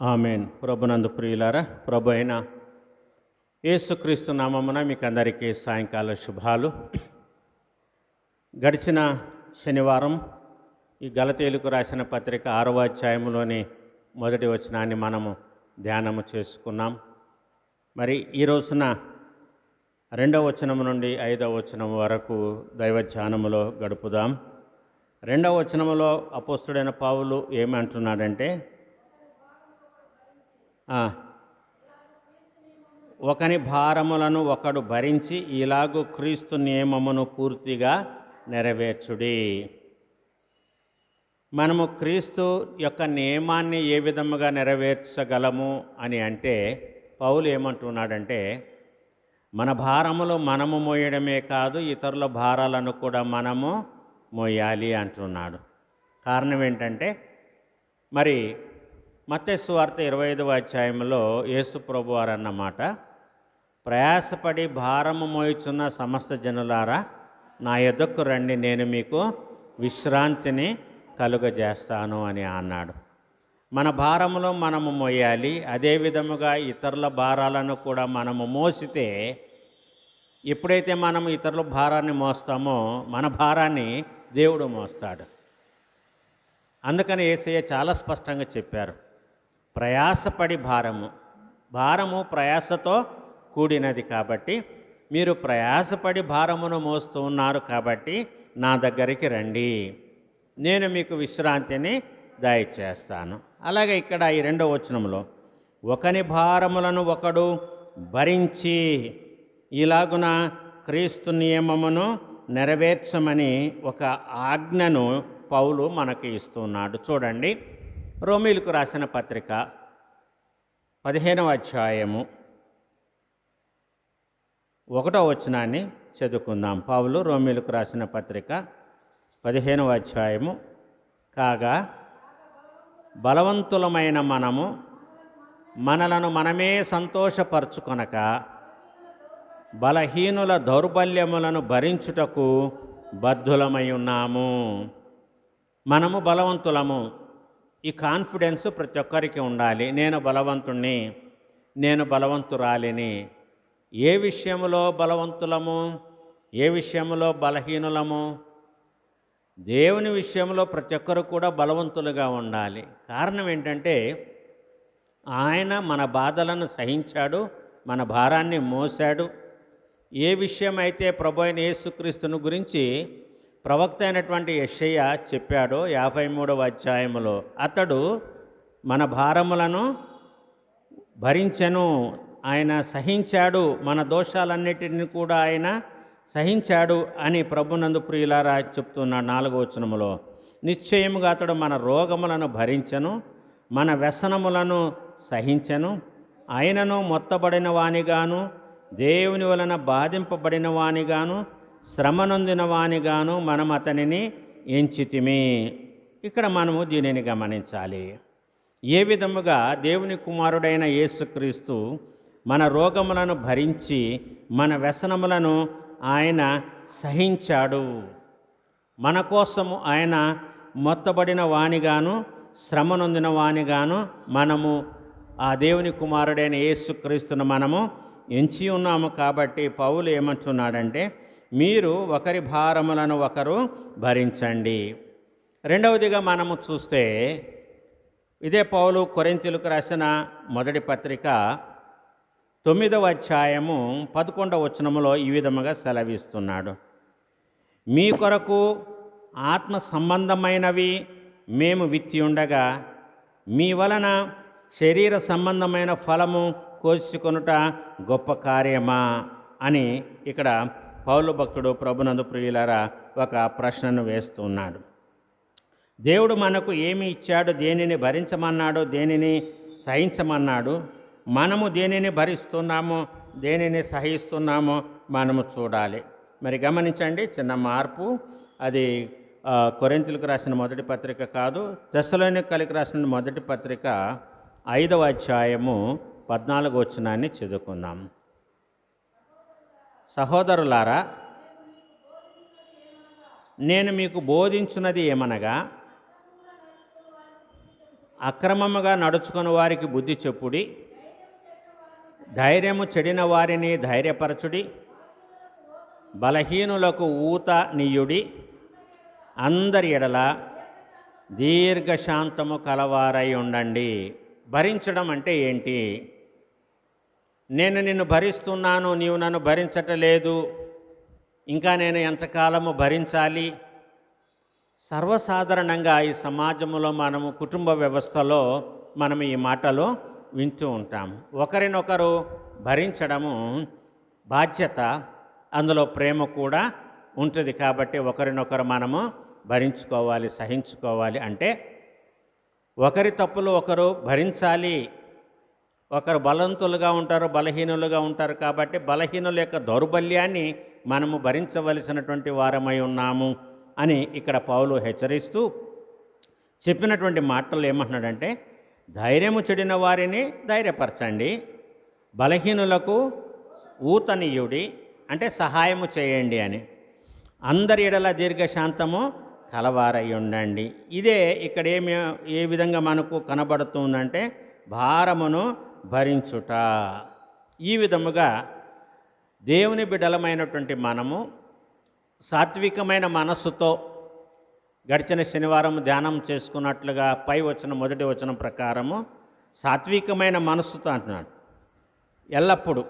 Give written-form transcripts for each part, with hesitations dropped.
Amen. ప్రభునందు ప్రియులారా, ప్రభు అయిన యేసుక్రీస్తు నామమున మీకు అందరికీ సాయంకాల శుభాలు. గడిచిన శనివారం ఈ గలతీయులకు రాసిన పత్రిక 6వ అధ్యాయంలోని మొదటి వచనాన్ని మనము ధ్యానము చేసుకున్నాం. మరి ఈ రోజున 2వ వచనం నుండి 5వ వచనం వరకు దైవ ధ్యానములో గడుపుదాం. 2వ వచనములో అపోస్తుడైన పౌలు ఏమంటున్నాడంటే, ఒకని భారములను ఒకడు భరించి ఇలాగూ క్రీస్తు నియమమును పూర్తిగా నెరవేర్చుడి. మనము క్రీస్తు యొక్క నియమాన్ని ఏ విధముగా నెరవేర్చగలము అని అంటే, పౌలు ఏమంటున్నాడంటే, మన భారములు మనము మోయడమే కాదు, ఇతరుల భారాలను కూడా మనము మోయాలి అంటున్నాడు. కారణం ఏంటంటే, మరి మత్తయి సువార్త 25వ అధ్యాయంలో యేసు ప్రభు వారు అన్నమాట, ప్రయాసపడి భారము మోయుచున్న సమస్త జనులారా నా యొద్దకు రండి, నేను మీకు విశ్రాంతిని కలుగజేస్తాను అని అన్నాడు. మన భారములో మనము మోయాలి. అదే విధముగా ఇతరుల భారాలను కూడా మనము మోసితే, ఎప్పుడైతే మనము ఇతరుల భారాన్ని మోస్తామో మన భారాన్ని దేవుడు మోస్తాడు. అందుకని యేసయ్య చాలా స్పష్టంగా చెప్పారు, ప్రయాసపడి భారము ప్రయాసతో కూడినది కాబట్టి, మీరు ప్రయాసపడి భారమును మోస్తూ ఉన్నారు కాబట్టి నా దగ్గరికి రండి, నేను మీకు విశ్రాంతిని దయచేస్తాను. అలాగే ఇక్కడ ఈ 2వ వచనంలో, ఒకని భారములను ఒకడు భరించి ఇలాగున క్రీస్తు నియమమును నెరవేర్చమని ఒక ఆజ్ఞను పౌలు మనకి ఇస్తున్నాడు. చూడండి, రోమీయులకు రాసిన పత్రిక 15వ అధ్యాయము 1వ వచనాన్ని చదువుకుందాం. పౌలు రోమీయులకు రాసిన పత్రిక 15వ అధ్యాయము, కాగా బలవంతులమైన మనము మనలను మనమే సంతోషపరచుకొనక బలహీనుల దౌర్బల్యములను భరించుటకు బద్ధులమై ఉన్నాము. మనము బలవంతులము. ఈ కాన్ఫిడెన్స్ ప్రతి ఒక్కరికి ఉండాలి. నేను బలవంతుణ్ణి, నేను బలవంతురాలిని. ఏ విషయంలో బలవంతులము, ఏ విషయంలో బలహీనులము? దేవుని విషయంలో ప్రతి ఒక్కరు కూడా బలవంతులుగా ఉండాలి. కారణం ఏంటంటే, ఆయన మన బాధలను సహించాడు, మన భారాన్ని మోసాడు. ఏ విషయం అయితే ప్రభు అయిన యేసుక్రీస్తును గురించి ప్రవక్త అయినటువంటి యెషయా చెప్పాడో 53వ అధ్యాయములో, అతడు మన భారములను భరించెను, ఆయన సహించాడు, మన దోషాలన్నిటిని కూడా ఆయన సహించాడు అని ప్రభునందు ప్రియులారా చెప్తున్నాడు 4వ వచనములో. నిశ్చయముగా అతడు మన రోగములను భరించెను, మన వ్యసనములను సహించెను. ఆయనను మొత్తబడిన వానిగాను, దేవుని వలన బాధింపబడిన వానిగాను, శ్రమనొందిన వానిగాను మనం అతనిని ఎంచితిమి. ఇక్కడ మనము దీనిని గమనించాలి. ఏ విధముగా దేవుని కుమారుడైన యేసుక్రీస్తు మన రోగములను భరించి మన వ్యసనములను ఆయన సహించాడు. మన కోసము ఆయన మొత్తబడిన వానిగాను, శ్రమనొందిన వానిగాను మనము ఆ దేవుని కుమారుడైన యేసుక్రీస్తును మనము ఎంచి ఉన్నాము. కాబట్టి పౌలు ఏమంటున్నాడంటే, మీరు ఒకరి భారములను ఒకరు భరించండి. రెండవదిగా మనము చూస్తే, ఇదే పౌలు కొరింథీయులకు రాసిన మొదటి పత్రిక 9వ అధ్యాయము 11వ వచనములో ఈ విధముగా సెలవిస్తున్నాడు, మీ కొరకు ఆత్మ సంబంధమైనవి మేము విత్తి ఉండగా మీ వలన శరీర సంబంధమైన ఫలము కోసుకొనుట గొప్ప కార్యమా అని ఇక్కడ పౌలు భక్తుడు ప్రభునందు ప్రియులారా ఒక ప్రశ్నను వేస్తున్నాడు. దేవుడు మనకు ఏమి ఇచ్చాడు, దేనిని భరించమన్నాడు, దేనిని సహించమన్నాడు, మనము దేనిని భరిస్తున్నామో దేనిని సహిస్తున్నామో మనము చూడాలి. మరి గమనించండి, చిన్న మార్పు. అది కొరింథీయులకు రాసిన మొదటి పత్రిక కాదు, తెస్సలోనికైలకు రాసిన మొదటి పత్రిక 5వ అధ్యాయము 14వ వచనాన్ని చదువుకుందాం. సహోదరులారా, నేను మీకు బోధించున్నది ఏమనగా అక్రమముగా నడుచుకుని వారికి బుద్ధి చెప్పుడి, ధైర్యము చెడిన వారిని ధైర్యపరచుడి, బలహీనులకు ఊత నీయుడి, అందరి ఎడల దీర్ఘశాంతము కలవారై ఉండండి. భరించడం అంటే ఏంటి? నేను నిన్ను భరిస్తున్నాను, నీవు నన్ను భరించటలేదు, ఇంకా నేను ఎంతకాలము భరించాలి? సర్వసాధారణంగా ఈ సమాజంలో మనము కుటుంబ వ్యవస్థలో మనం ఈ మాటలు వింటూ ఉంటాం. ఒకరినొకరు భరించడము బాధ్యత, అందులో ప్రేమ కూడా ఉంటుంది. కాబట్టి ఒకరినొకరు మనము భరించుకోవాలి, సహించుకోవాలి. అంటే ఒకరి తప్పులు ఒకరు భరించాలి. ఒకరు బలవంతులుగా ఉంటారు, బలహీనులుగా ఉంటారు. కాబట్టి బలహీనుల యొక్క దౌర్బల్యాన్ని మనము భరించవలసినటువంటి వారమై ఉన్నాము అని ఇక్కడ పౌలు హెచ్చరిస్తూ చెప్పినటువంటి మాటలు ఏమంటున్నాడంటే, ధైర్యము చెడిన వారిని ధైర్యపరచండి, బలహీనులకు ఊతనీయుడి అంటే సహాయము చేయండి అని, అందరి ఎడల దీర్ఘశాంతము కలవారై ఉండండి. ఇదే ఇక్కడ ఏ విధంగా మనకు కనబడుతుందంటే భారమును భరించుట. ఈ విధముగా దేవుని బిడ్డలమైనటువంటి మనము సాత్వికమైన మనస్సుతో గడిచిన శనివారం ధ్యానం చేసుకున్నట్లుగా పై వచనం మొదటి వచనం ప్రకారము సాత్వికమైన మనస్సుతో అంటున్నాడు. ఎల్లప్పుడూ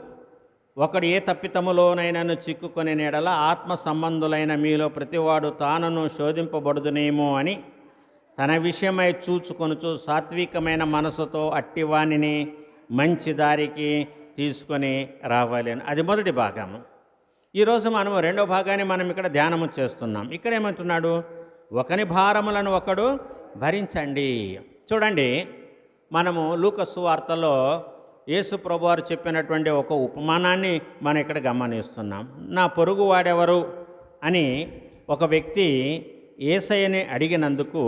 ఒకడు ఏ తప్పితములోనైనాను చిక్కుకొని ఎడల ఆత్మ సంబంధులైన మీలో ప్రతివాడు తానును శోధింపబడుదునేమో అని తన విషయమై చూచుకొనుచు సాత్వికమైన మనసుతో అట్టివాణిని మంచి దారికి తీసుకొని రావాలి అని. అది మొదటి భాగము. ఈరోజు మనము రెండో భాగాన్ని మనం ఇక్కడ ధ్యానము చేస్తున్నాం. ఇక్కడ ఏమంటున్నాడు? ఒకని భారములను ఒకడు భరించండి. చూడండి, మనము లూకా సువార్తలో యేసు ప్రభువారు చెప్పినటువంటి ఒక ఉపమానాన్ని మనం ఇక్కడ గమనిస్తున్నాం. నా పొరుగు వాడెవరు అని ఒక వ్యక్తి యేసయ్యని అడిగినందుకు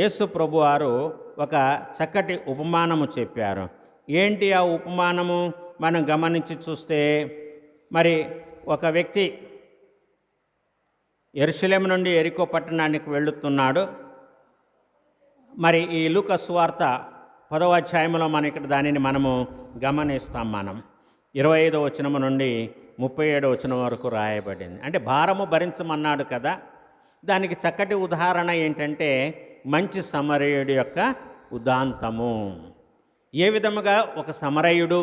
యేసు ప్రభువారు ఒక చక్కటి ఉపమానము చెప్పారు. ఏంటి ఆ ఉపమానము? మనం గమనించి చూస్తే, మరి ఒక వ్యక్తి యెరూషలేము నుండి యెరికో పట్టణానికి వెళుతున్నాడు. మరి ఈ లూకా సువార్త 10వ అధ్యాయంలో మనం ఇక్కడ దానిని మనము గమనిస్తాం. మనం 25వ వచనం నుండి 37వ వచనం వరకు రాయబడింది. అంటే భారము భరించమన్నాడు కదా. దానికి చక్కటి ఉదాహరణ ఏంటంటే మంచి సమరయుడి యొక్క ఉదాంతము. ఏ విధముగా ఒక సమరయుడు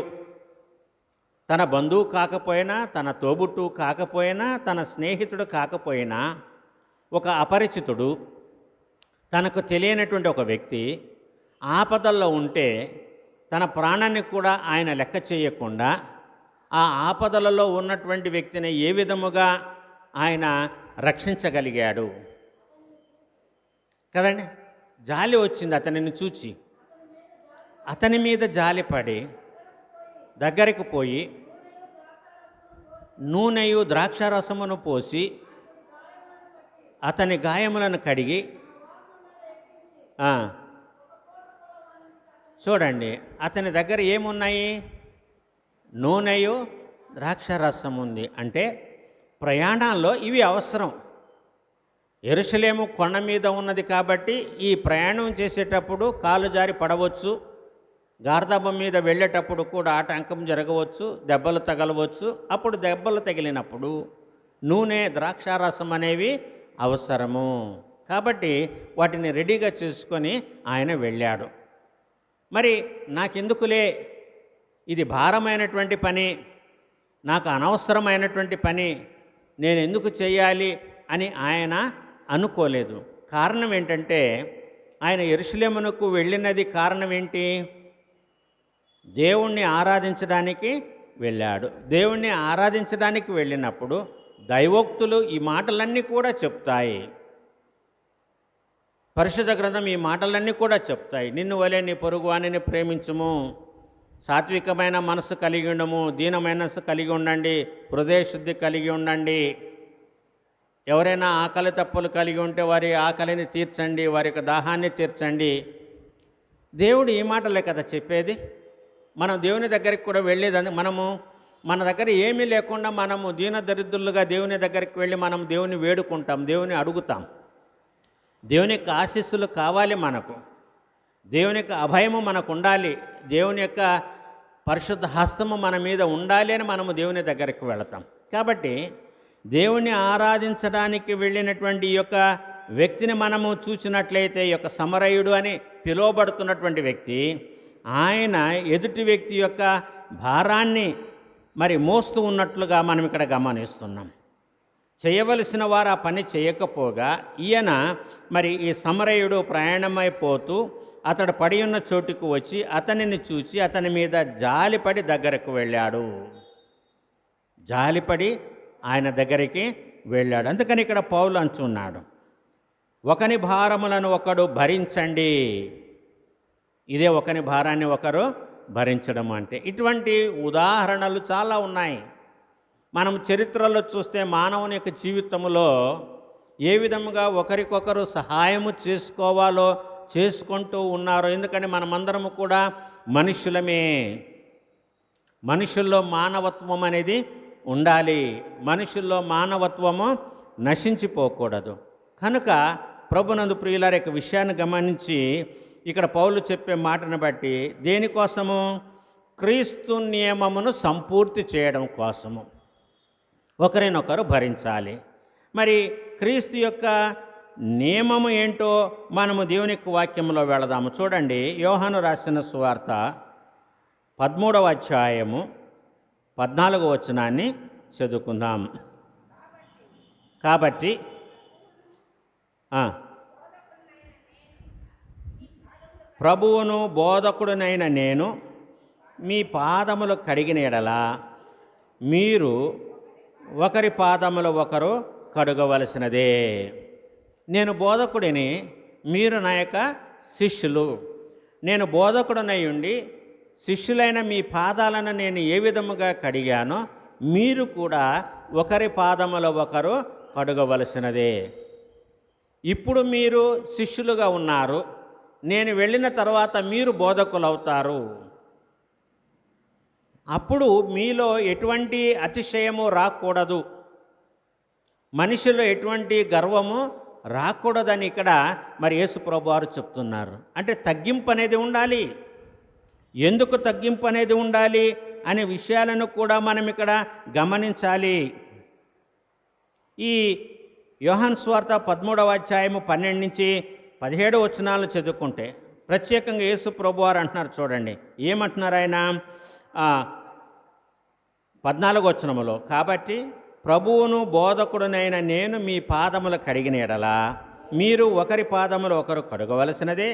తన బంధువు కాకపోయినా, తన తోబుట్టు కాకపోయినా, తన స్నేహితుడు కాకపోయినా, ఒక అపరిచితుడు, తనకు తెలియనటువంటి ఒక వ్యక్తి ఆపదల్లో ఉంటే తన ప్రాణాన్ని కూడా ఆయన లెక్క చేయకుండా ఆ ఆపదలలో ఉన్నటువంటి వ్యక్తిని ఏ విధముగా ఆయన రక్షించగలిగాడు కదండి. జాలి వచ్చింది అతనిని చూచి, అతని మీద జాలిపడి దగ్గరికి పోయి నూనెయు ద్రాక్షారసమును పోసి అతని గాయములను కడిగి, చూడండి అతని దగ్గర ఏమున్నాయి? నూనెయు ద్రాక్షారసం ఉంది. అంటే ప్రయాణాల్లో ఇవి అవసరం. యెరూషలేము కొండ మీద ఉన్నది కాబట్టి ఈ ప్రయాణం చేసేటప్పుడు కాలు జారి పడవచ్చు, గార్దాబం మీద వెళ్ళేటప్పుడు కూడా ఆటంకం జరగవచ్చు, దెబ్బలు తగలవచ్చు. అప్పుడు దెబ్బలు తగిలినప్పుడు నూనె ద్రాక్షారసం అనేవి అవసరము. కాబట్టి వాటిని రెడీగా చేసుకొని ఆయన వెళ్ళాడు. మరి నాకెందుకులే, ఇది భారమైనటువంటి పని, నాకు అనవసరమైనటువంటి పని, నేను ఎందుకు చేయాలి అని ఆయన అనుకోలేదు. కారణం ఏంటంటే ఆయన యెరూషలేమునకు వెళ్ళినది కారణం ఏంటి? దేవుణ్ణి ఆరాధించడానికి వెళ్ళాడు. దేవుణ్ణి ఆరాధించడానికి వెళ్ళినప్పుడు దైవోక్తులు ఈ మాటలన్నీ కూడా చెప్తాయి. పరిశుద్ధ గ్రంథం ఈ మాటలన్నీ కూడా చెప్తాయి. నిన్ను వలె నీ పొరుగువానిని ప్రేమించుము, సాత్వికమైన మనసు కలిగి ఉండము, దీన మనసు కలిగి ఉండండి, హృదయశుద్ధి కలిగి ఉండండి. ఎవరైనా ఆకలి తప్పులు కలిగి ఉంటే వారి ఆకలిని తీర్చండి, వారి యొక్క దాహాన్ని తీర్చండి. దేవుడు ఈ మాటలే కదా చెప్పేది. మనం దేవుని దగ్గరికి కూడా వెళ్ళేది, మనము మన దగ్గర ఏమీ లేకుండా మనము దీన దరిద్రులుగా దేవుని దగ్గరికి వెళ్ళి మనం దేవుని వేడుకుంటాం, దేవుని అడుగుతాం. దేవుని యొక్క ఆశీస్సులు కావాలి మనకు. దేవుని యొక్క అభయము మనకు ఉండాలి, దేవుని యొక్క పరిశుద్ధ హస్తము మన మీద ఉండాలి అని మనము దేవుని దగ్గరికి వెళతాం. కాబట్టి దేవుని ఆరాధించడానికి వెళ్ళినటువంటి ఈ యొక్క వ్యక్తిని మనము చూసినట్లయితే, ఈ యొక్క సమరయుడు అని పిలువబడుతున్నటువంటి వ్యక్తి, ఆయన ఎదుటి వ్యక్తి యొక్క భారాన్ని మరి మోస్తూ ఉన్నట్లుగా మనం ఇక్కడ గమనిస్తున్నాం. చేయవలసిన వారు ఆ పని చేయకపోగా ఈయన మరి ఈ సమరయుడు ప్రయాణమైపోతూ అతడు పడి ఉన్న చోటుకు వచ్చి అతనిని చూసి అతని మీద జాలిపడి దగ్గరకు వెళ్ళాడు. జాలిపడి ఆయన దగ్గరికి వెళ్ళాడు. అందుకని ఇక్కడ పౌలు అంటున్నాడు, ఒకని భారములను ఒకడు భరించండి. ఇదే ఒకని భారాన్ని ఒకరు భరించడం అంటే. ఇటువంటి ఉదాహరణలు చాలా ఉన్నాయి. మనం చరిత్రలో చూస్తే మానవుని యొక్క జీవితంలో ఏ విధముగా ఒకరికొకరు సహాయము చేసుకోవాలో చేసుకుంటూ ఉన్నారు. ఎందుకంటే మనమందరము కూడా మనుషులమే. మనుషుల్లో మానవత్వం అనేది ఉండాలి. మనుషుల్లో మానవత్వము నశించిపోకూడదు. కనుక ప్రభునందు ప్రియులారి యొక్క విషయాన్ని గమనించి ఇక్కడ పౌలు చెప్పే మాటను బట్టి దేనికోసము? క్రీస్తు నియమమును సంపూర్తి చేయడం కోసము ఒకరినొకరు భరించాలి. మరి క్రీస్తు యొక్క నియమము ఏంటో మనము దేవుని యొక్క వాక్యంలో వెళదాము. చూడండి, యోహాను రాసిన సువార్త 13వ అధ్యాయము 14వ వచనాన్ని చదువుకుందాం. కాబట్టి ప్రభువును బోధకుడునైన నేను మీ పాదములు కడిగిన ఎడల మీరు ఒకరి పాదములు ఒకరు కడుగవలసినదే. నేను బోధకుడిని, మీరు నా యొక్క శిష్యులు. నేను బోధకుడినై ఉండి శిష్యులైన మీ పాదాలను నేను ఏ విధముగా కడిగానో మీరు కూడా ఒకరి పాదములు ఒకరు కడుగవలసినదే. ఇప్పుడు మీరు శిష్యులుగా ఉన్నారు, నేను వెళ్ళిన తర్వాత మీరు బోధకులు అవుతారు. అప్పుడు మీలో ఎటువంటి అతిశయము రాకూడదు, మనిషిలో ఎటువంటి గర్వము రాకూడదని ఇక్కడ మరి యేసు ప్రభువారు చెప్తున్నారు. అంటే తగ్గింపు అనేది ఉండాలి. ఎందుకు తగ్గింపు అనేది ఉండాలి అనే విషయాలను కూడా మనం ఇక్కడ గమనించాలి. ఈ యోహాను సువార్త 13వ అధ్యాయము 12 నుంచి 17 వచనాలను చదువుకుంటే ప్రత్యేకంగా యేసు ప్రభువారు అంటున్నారు. చూడండి ఏమంటున్నారు ఆయన. 14వ వచనములో, కాబట్టి ప్రభువును బోధకుడునైన నేను మీ పాదములు కడిగిన ఎడల మీరు ఒకరి పాదములు ఒకరు కడుగవలసినదే.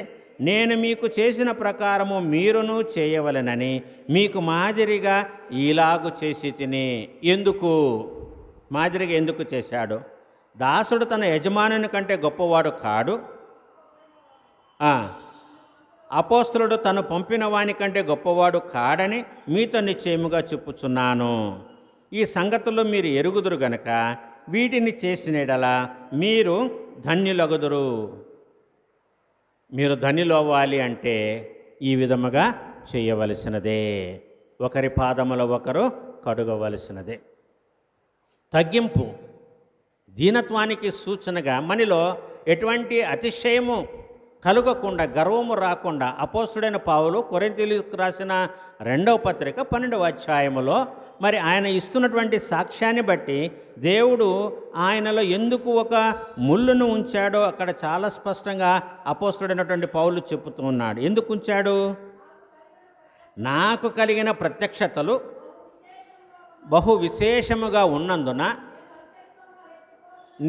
నేను మీకు చేసిన ప్రకారము మీరును చేయవలెనని మీకు మాదిరిగా ఇలాగు చేసి తిని. ఎందుకు మాదిరిగా ఎందుకు చేశాడు? దాసుడు తన యజమానుని కంటే గొప్పవాడు కాడు, అపోస్తలుడు తను పంపిన వాని కంటే గొప్పవాడు కాడని మీతో నిశ్చయముగా చెప్పుచున్నాను. ఈ సంగతులు మీరు ఎరుగుదురు గనక వీటిని చేసిన యెడల మీరు ధన్యులగుదురు. మీరు ధన్యులవ్వాలి అంటే ఈ విధముగా చేయవలసినదే, ఒకరి పాదముల ఒకరు కడుగవలసినదే. తగ్గింపు దీనత్వానికి సూచనగా మనలో ఎటువంటి అతిశయము కలుగకుండా, గర్వము రాకుండా అపోస్తుడైన పౌలు కొరింథీయులకు రాసిన 2వ పత్రిక 12వ అధ్యాయములో మరి ఆయన ఇస్తున్నటువంటి సాక్ష్యాన్ని బట్టి దేవుడు ఆయనలో ఎందుకు ఒక ముళ్ళును ఉంచాడో అక్కడ చాలా స్పష్టంగా అపోస్తుడైనటువంటి పౌలు చెబుతూ ఉన్నాడు. ఎందుకు ఉంచాడు? నాకు కలిగిన ప్రత్యక్షతలు బహు విశేషముగా ఉన్నందున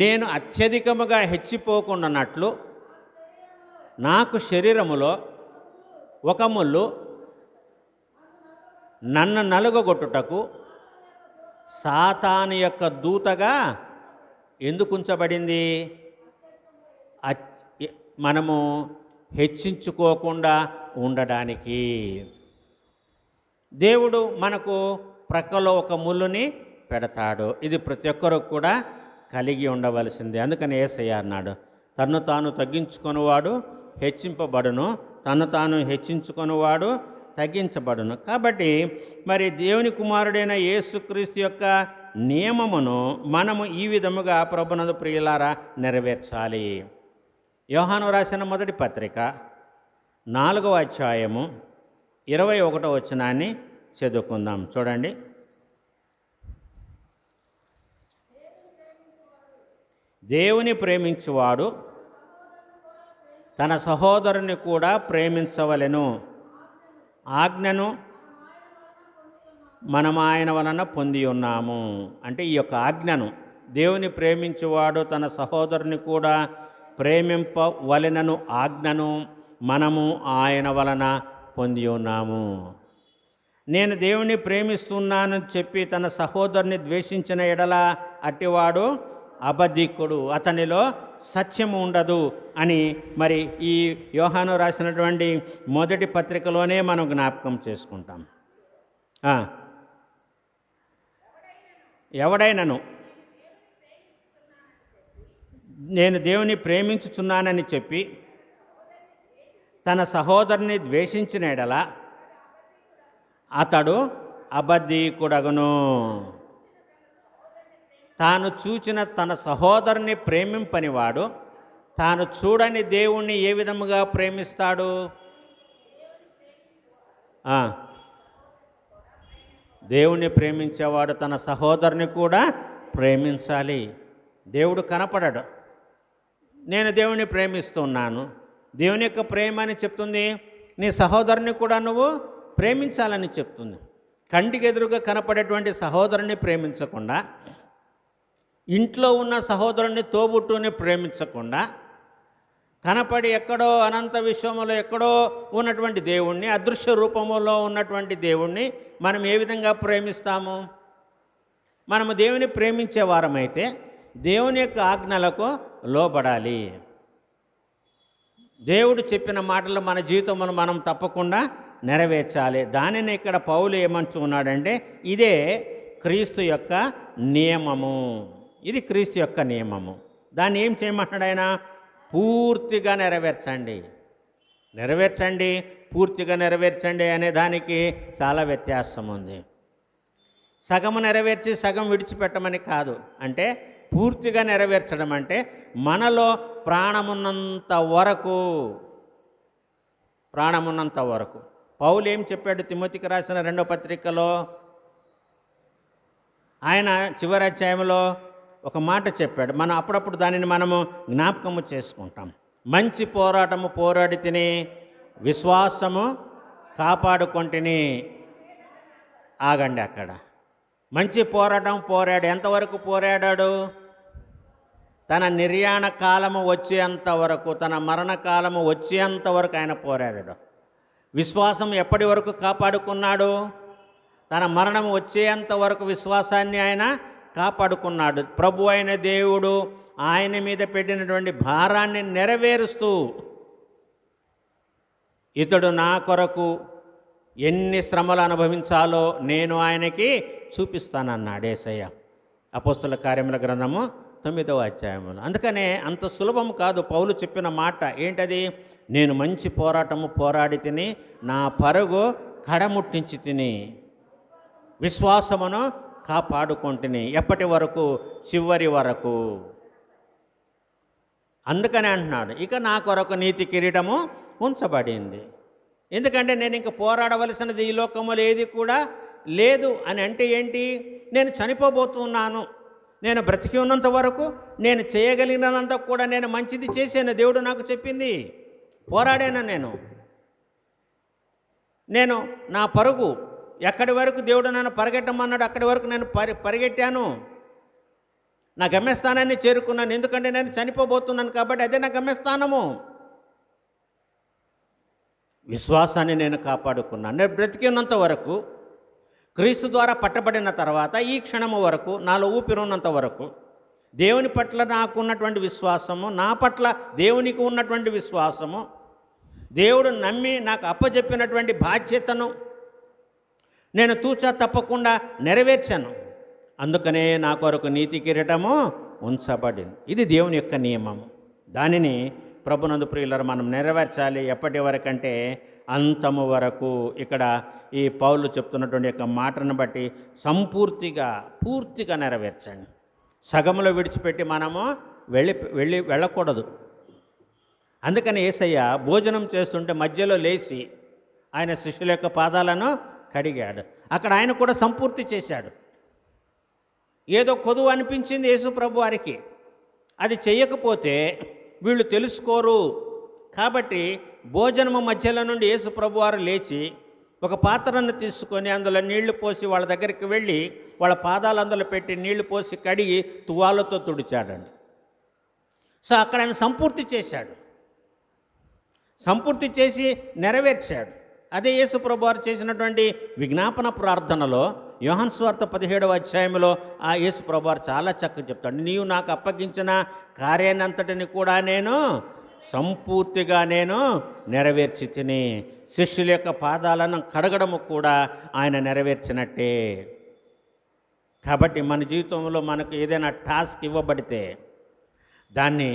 నేను అత్యధికముగా హెచ్చిపోకుండానట్లు నాకు శరీరములో ఒక ముళ్ళు నన్ను నలుగగొట్టుటకు సాతాను యొక్క దూతగా ఎందుకు ఉంచబడింది? మనము హెచ్చించుకోకుండా ఉండడానికి. దేవుడు మనకు ప్రక్కలో ఒక ముళ్ళుని పెడతాడు. ఇది ప్రతి ఒక్కరు కూడా కలిగి ఉండవలసింది. అందుకని యేసయ్య అన్నాడు, తన్ను తాను తగ్గించుకొనివాడు హెచ్చింపబడును, తను తాను హెచ్చించుకొనివాడు తగ్గించబడును. కాబట్టి మరి దేవుని కుమారుడైన యేసుక్రీస్తు యొక్క నియమమును మనము ఈ విధముగా ప్రభునందు ప్రియులారా నెరవేర్చాలి. యోహాను రాసిన మొదటి పత్రిక 4వ అధ్యాయము 21వ వచనాన్ని చదువుకుందాం. చూడండి. దేవుని ప్రేమించువాడు తన సహోదరుని కూడా ప్రేమించవలెను. ఆజ్ఞను మనం ఆయన వలన పొంది ఉన్నాము. అంటే ఈ యొక్క ఆజ్ఞను, దేవుని ప్రేమించువాడు తన సహోదరుని కూడా ప్రేమింపవలెనను ఆజ్ఞను మనము ఆయన వలన పొంది ఉన్నాము. నేను దేవుని ప్రేమిస్తున్నానని చెప్పి తన సహోదరుని ద్వేషించిన ఎడల అట్టివాడు అబద్ధికుడు, అతనిలో సత్యము ఉండదు అని మరి ఈ యోహాను రాసినటువంటి మొదటి పత్రికలోనే మనం జ్ఞాపకం చేసుకుంటాం. ఎవడైనను నేను దేవుని ప్రేమించుచున్నానని చెప్పి తన సహోదరుని ద్వేషించిన ఎడల అతడు అబద్ధికుడగును. తాను చూచిన తన సహోదరుని ప్రేమింపనివాడు తాను చూడని దేవుణ్ణి ఏ విధముగా ప్రేమిస్తాడు? దేవుణ్ణి ప్రేమించేవాడు తన సహోదరుని కూడా ప్రేమించాలి. దేవుడు కనపడడు. నేను దేవుని ప్రేమిస్తున్నాను, దేవుని యొక్క ప్రేమ అని చెప్తుంది. నీ సహోదరుని కూడా నువ్వు ప్రేమించాలని చెప్తుంది. కంటికి ఎదురుగా కనపడేటువంటి సహోదరుని ప్రేమించకుండా, ఇంట్లో ఉన్న సహోదరుని తోబుట్టుని ప్రేమించకుండా, కనపడి ఎక్కడో అనంత విశ్వములో ఎక్కడో ఉన్నటువంటి దేవుణ్ణి, అదృశ్య రూపములో ఉన్నటువంటి దేవుణ్ణి మనం ఏ విధంగా ప్రేమిస్తాము? మనము దేవుని ప్రేమించే వారమైతే దేవుని యొక్క ఆజ్ఞలకు లోబడాలి. దేవుడు చెప్పిన మాటలు మన జీవితంలో మనం తప్పకుండా నెరవేర్చాలి. దానిని ఇక్కడ పౌలు ఏమంటున్నాడంటే ఇదే క్రీస్తు యొక్క నియమము. ఇది క్రీస్తు యొక్క నియమము. దాన్ని ఏం చేయమంటున్నాడు ఆయన? పూర్తిగా నెరవేర్చండి. నెరవేర్చండి, పూర్తిగా నెరవేర్చండి అనే దానికి చాలా వ్యత్యాసం ఉంది. సగము నెరవేర్చి సగం విడిచిపెట్టమని కాదు. అంటే పూర్తిగా నెరవేర్చడం అంటే మనలో ప్రాణమున్నంత వరకు. పౌలు ఏం చెప్పాడు తిమోతికి రాసిన 2వ పత్రికలో? ఆయన చివరి అధ్యాయంలో ఒక మాట చెప్పాడు. మనం అప్పుడప్పుడు దానిని మనము జ్ఞాపకము చేసుకుంటాం. మంచి పోరాటము పోరాడి తిని విశ్వాసము కాపాడుకొంటిని. ఆగండి అక్కడ. మంచి పోరాటం పోరాడు. ఎంతవరకు పోరాడాడు? తన నిర్యాణ కాలము వచ్చేంత వరకు, తన మరణకాలము వచ్చేంత వరకు ఆయన పోరాడాడు. విశ్వాసం ఎప్పటి వరకు కాపాడుకున్నాడు? తన మరణం వచ్చేంత వరకు విశ్వాసాన్ని ఆయన కాపాడుకున్నాడు. ప్రభు అయిన దేవుడు ఆయన మీద పెట్టినటువంటి భారాన్ని నెరవేరుస్తూ, ఇతడు నా కొరకు ఎన్ని శ్రమలు అనుభవించాలో నేను ఆయనకి చూపిస్తానన్నాడు యేసయ్య. అపోస్తుల కార్యముల గ్రంథము 9వ అధ్యాయములో. అందుకనే అంత సులభం కాదు పౌలు చెప్పిన మాట. ఏంటది? నేను మంచి పోరాటము పోరాడి తిని నా పరుగు కడముట్టించి తిని విశ్వాసమును కాపాడుకుంటుని. ఎప్పటి వరకు? చివరి వరకు. అందుకనే అంటున్నాడు, ఇక నా కొరకు నీతి కిరీటము ఉంచబడింది. ఎందుకంటే నేను ఇంక పోరాడవలసినది ఈ లోకములో ఏది కూడా లేదు. అని అంటే ఏంటి? నేను చనిపోబోతున్నాను. నేను బ్రతికి ఉన్నంత వరకు నేను చేయగలిగినంత కూడా నేను మంచిది చేశాను. దేవుడు నాకు చెప్పింది. పోరాడాను. నేను నా పరుగు ఎక్కడి వరకు దేవుడు నన్ను పరిగెట్టమన్నాడు అక్కడి వరకు నేను పరిగెట్టాను. నా గమ్యస్థానాన్ని చేరుకున్నాను. ఎందుకంటే నేను చనిపోబోతున్నాను కాబట్టి అదే నా గమ్యస్థానము. విశ్వాసాన్ని నేను కాపాడుకున్నాను. నేను బ్రతికి ఉన్నంత వరకు, క్రీస్తు ద్వారా పట్టబడిన తర్వాత ఈ క్షణము వరకు, నాలో ఊపిరి ఉన్నంత వరకు దేవుని పట్ల నాకు ఉన్నటువంటి విశ్వాసము, నా పట్ల దేవునికి ఉన్నటువంటి విశ్వాసము, దేవుడు నమ్మి నాకు అప్పచెప్పినటువంటి బాధ్యతను నేను తూచా తప్పకుండా నెరవేర్చాను. అందుకనే నా కొరకు నీతి కిరీటము ఉంచబడింది. ఇది దేవుని యొక్క నియమము. దానిని ప్రభునందు ప్రియులారా మనం నెరవేర్చాలి. ఎప్పటి వరకంటే అంతము వరకు. ఇక్కడ ఈ పౌలు చెప్తున్నటువంటి యొక్క మాటను బట్టి పూర్తిగా నెరవేర్చండి. సగములో విడిచిపెట్టి మనము వెళ్ళకూడదు. అందుకని యేసయ్య భోజనం చేస్తుంటే మధ్యలో లేచి ఆయన శిష్యుల యొక్క పాదాలను కడిగాడు. అక్కడ ఆయన కూడా సంపూర్తి చేశాడు. ఏదో కొదువు అనిపించింది యేసు ప్రభు వారికి, అది చెయ్యకపోతే వీళ్ళు తెలుసుకోరు. కాబట్టి భోజనము మధ్యలో నుండి యేసు ప్రభు వారు లేచి ఒక పాత్రను తీసుకొని అందులో నీళ్లు పోసి వాళ్ళ దగ్గరికి వెళ్ళి వాళ్ళ పాదాలు అందులో పెట్టి నీళ్లు పోసి కడిగి తువాలతో తుడిచాడండి. సో అక్కడ ఆయన సంపూర్తి చేశాడు, సంపూర్తి చేసి నెరవేర్చాడు. అదే యేసు ప్రభు వారు చేసినటువంటి విజ్ఞాపన ప్రార్థనలో యోహాను సువార్త 17వ అధ్యాయంలో ఆ యేసు ప్రభు వారు చాలా చక్కగా చెప్తాడు, నీవు నాకు అప్పగించిన కార్యాన్నంతటిని కూడా నేను సంపూర్తిగా నెరవేర్చి తిని. శిష్యుల యొక్క పాదాలను కడగడము కూడా ఆయన నెరవేర్చినట్టే. కాబట్టి మన జీవితంలో మనకు ఏదైనా టాస్క్ ఇవ్వబడితే దాన్ని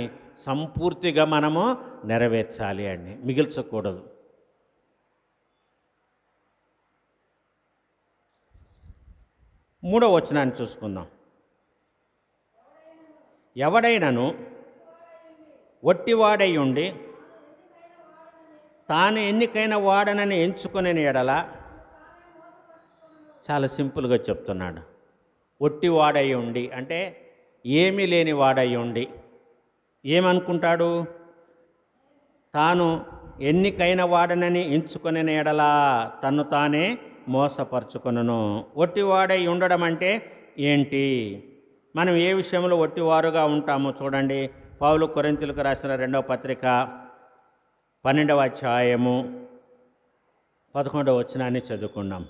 సంపూర్తిగా మనము నెరవేర్చాలి అండి, మిగిల్చకూడదు. మూడవ వచనాన్ని చూసుకుందాం. ఎవడైనను ఒట్టివాడై ఉండి తాను ఎన్నికైన వాడనని ఎంచుకునే ఎడల, చాలా సింపుల్గా చెప్తున్నాడు. ఒట్టివాడై ఉండి అంటే ఏమీ లేని వాడై ఉండి ఏమనుకుంటాడు? తాను ఎన్నికైన వాడనని ఎంచుకునే ఎడల తన్ను తానే మోసపరుచుకొనును. ఒట్టివాడై ఉండడం అంటే ఏంటి? మనం ఏ విషయంలో ఒట్టివారుగా ఉంటామో చూడండి. పౌలు కొరింథీయులకు రాసిన 2వ పత్రిక 12వ అధ్యాయము 11వ వచనాన్ని చదువుకున్నాం.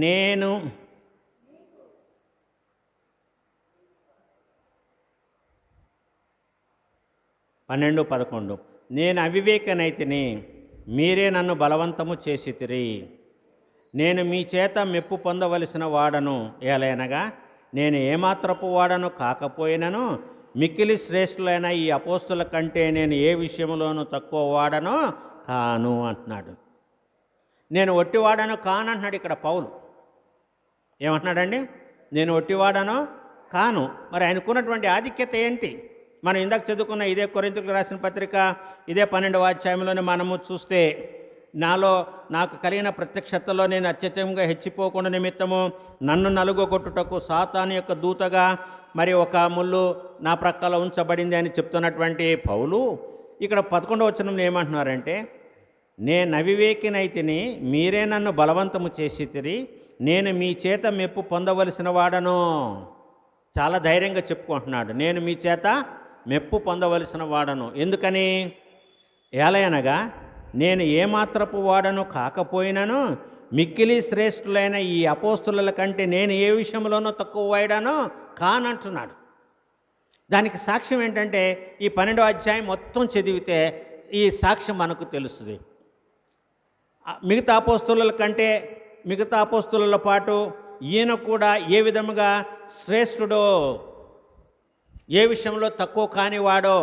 నేను 12:11 నేను అవివేకనైతిని, మీరే నన్ను బలవంతము చేసితిరి. నేను మీ చేత మెప్పు పొందవలసిన వాడను, ఏలైనగా నేను ఏమాత్రపు వాడను కాకపోయినను మిక్కిలి శ్రేష్ఠులైన ఈ అపోస్తుల కంటే నేను ఏ విషయంలోనూ తక్కువ వాడను కాను అంటున్నాడు. నేను ఒట్టివాడను కానంటున్నాడు ఇక్కడ పౌలు. ఏమంటున్నాడండి? నేను ఒట్టివాడను కాను. మరి ఆయనకున్నటువంటి ఆధిక్యత ఏంటి? మనం ఇందాక చదువుకున్న ఇదే కొరింథీయులకు రాసిన పత్రిక ఇదే 12వ అధ్యాయంలోనే మనము చూస్తే, నాకు కలిగిన ప్రత్యక్షతలో నేను అత్యధికంగా హెచ్చిపోకుండా నిమిత్తము నన్ను నలుగొట్టుటకు సాతాను యొక్క దూతగా మరి ఒక ముళ్ళు నా ప్రక్కల ఉంచబడింది అని చెప్తున్నటువంటి పౌలు ఇక్కడ 11వ వచనంలో ఏమంటున్నారంటే, నేను అవివేకినైతిని, మీరే నన్ను బలవంతము చేసితిరి, నేను మీ చేత మెప్పు పొందవలసిన వాడను. చాలా ధైర్యంగా చెప్పుకుంటున్నాడు, నేను మీ చేత మెప్పు పొందవలసిన వాడను. ఎందుకని? ఏలయనగా నేను ఏమాత్రపు వాడను కాకపోయినను మిక్కిలి శ్రేష్ఠులైన ఈ అపోస్తుల కంటే నేను ఏ విషయంలోనూ తక్కువ వాడానో కానంటున్నాడు. దానికి సాక్ష్యం ఏంటంటే ఈ 12వ అధ్యాయం మొత్తం చదివితే ఈ సాక్ష్యం మనకు తెలుస్తుంది. మిగతా అపోస్తుల కంటే మిగతా అపోస్తుల పాటు ఈయన కూడా ఏ విధముగా శ్రేష్ఠుడో, ఏ విషయంలో తక్కువ కానివాడో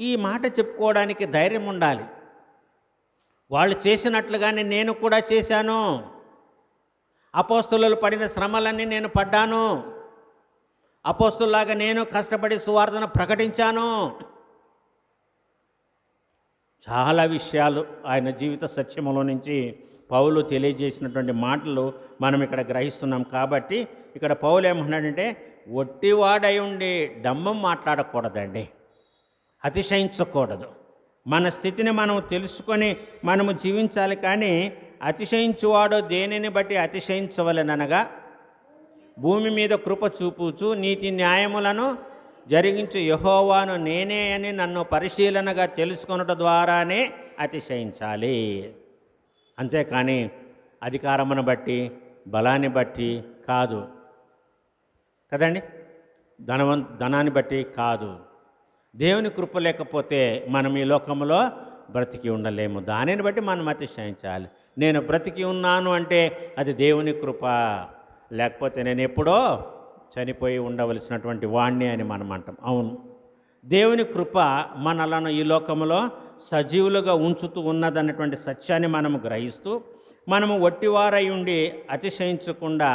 ఈ మాట చెప్పుకోవడానికి ధైర్యం ఉండాలి. వాళ్ళు చేసినట్లుగానే నేను కూడా చేశాను. అపోస్తులు పడిన శ్రమలన్నీ నేను పడ్డాను. అపోస్తుల్లాగా నేను కష్టపడి సువార్తను ప్రకటించాను. చాలా విషయాలు ఆయన జీవిత సత్యములో నుంచి పౌలు తెలియజేసినటువంటి మాటలు మనం ఇక్కడ గ్రహిస్తున్నాం. కాబట్టి ఇక్కడ పౌలు ఏమన్నాడంటే, ఒట్టివాడై ఉండి డంబం మాట్లాడకూడదండి, అతిశయించకూడదు. మన స్థితిని మనం తెలుసుకొని మనము జీవించాలి. కానీ అతిశయించువాడు దేనిని బట్టి అతిశయించవలెననగా, భూమి మీద కృప చూపుచు నీతి న్యాయములను జరిగించు యెహోవాను నేనే అని నన్ను పరిశీలనగా తెలుసుకొనుట ద్వారానే అతిశయించాలి. అంతేకాని అధికారమును బట్టి బలాన్ని బట్టి కాదు కదండి, ధనాన్ని బట్టి కాదు. దేవుని కృప లేకపోతే మనం ఈ లోకంలో బ్రతికి ఉండలేము. దానిని బట్టి మనం అతిశయించాలి. నేను బ్రతికి ఉన్నాను అంటే అది దేవుని కృప, లేకపోతే నేను ఎప్పుడో చనిపోయి ఉండవలసినటువంటి వాణ్ణి అని మనం అంటాం. అవును, దేవుని కృప మనలను ఈ లోకంలో సజీవులుగా ఉంచుతూ ఉన్నదన్నటువంటి సత్యాన్ని మనము గ్రహిస్తూ, మనము ఒట్టివారై ఉండి అతిశయించకుండా,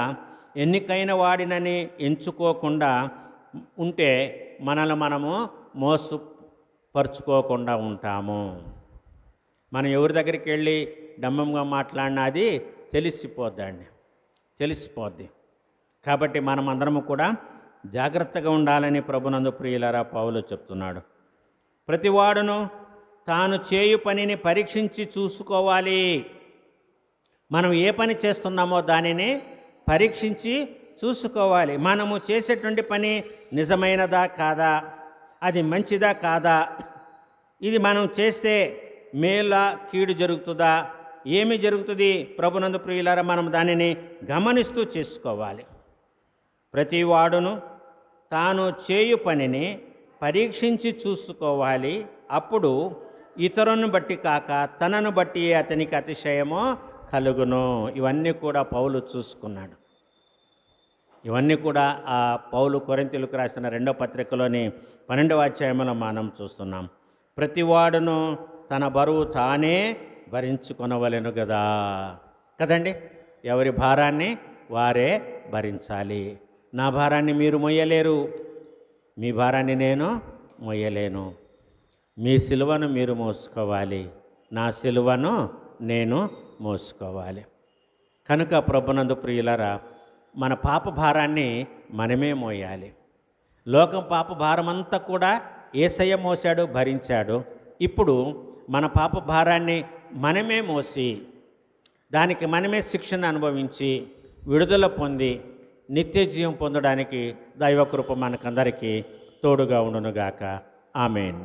ఎన్నికైన వాడినని ఎంచుకోకుండా ఉంటే మనల్ని మనము మోసపరుచుకోకుండా ఉంటాము. మనం ఎవరి దగ్గరికి వెళ్ళి డమ్మంగా మాట్లాడినా అది తెలిసిపోద్ది. కాబట్టి మనం అందరము కూడా జాగ్రత్తగా ఉండాలని ప్రభునందు ప్రియులారా పౌలు చెప్తున్నాడు. ప్రతివాడును తాను చేయు పనిని పరీక్షించి చూసుకోవాలి. మనం ఏ పని చేస్తున్నామో దానిని పరీక్షించి చూసుకోవాలి. మనము చేసేటువంటి పని నిజమైనదా కాదా, అది మంచిదా కాదా, ఇది మనం చేస్తే మేలా కీడు జరుగుతుందా, ఏమి జరుగుతుంది ప్రభునందు ప్రియులారా, మనం దానిని గమనిస్తూ చేసుకోవాలి. ప్రతివాడును తాను చేయు పనిని పరీక్షించి చూసుకోవాలి. అప్పుడు ఇతరులను బట్టి కాక తనను బట్టి అతనికి అతిశయమో కలుగును. ఇవన్నీ కూడా పౌలు చూసుకున్నాడు. ఇవన్నీ కూడా ఆ పౌలు కొరింథీయులకు రాసిన 2వ పత్రికలోని 12వ అధ్యాయంలో మనం చూస్తున్నాం. ప్రతివాడును తన బరువు తానే భరించుకొనవలెను కదండి. ఎవరి భారాన్ని వారే భరించాలి. నా భారాన్ని మీరు మొయ్యలేరు, మీ భారాన్ని నేను మొయ్యలేను. మీ సిలువను మీరు మోసుకోవాలి, నా సిలువను నేను మోసుకోవాలి. కనుక ప్రభునందు ప్రియులారా, మన పాప భారాన్ని మనమే మోయాలి. లోకం పాప భారమంతా కూడా యేసయ్య మోసాడు, భరించాడు. ఇప్పుడు మన పాప భారాన్ని మనమే మోసి దానికి మనమే శిక్షణ అనుభవించి విడుదల పొంది నిత్య జీవం పొందడానికి దైవకృప మనకందరికీ తోడుగా ఉండునుగాక. ఆమేన్.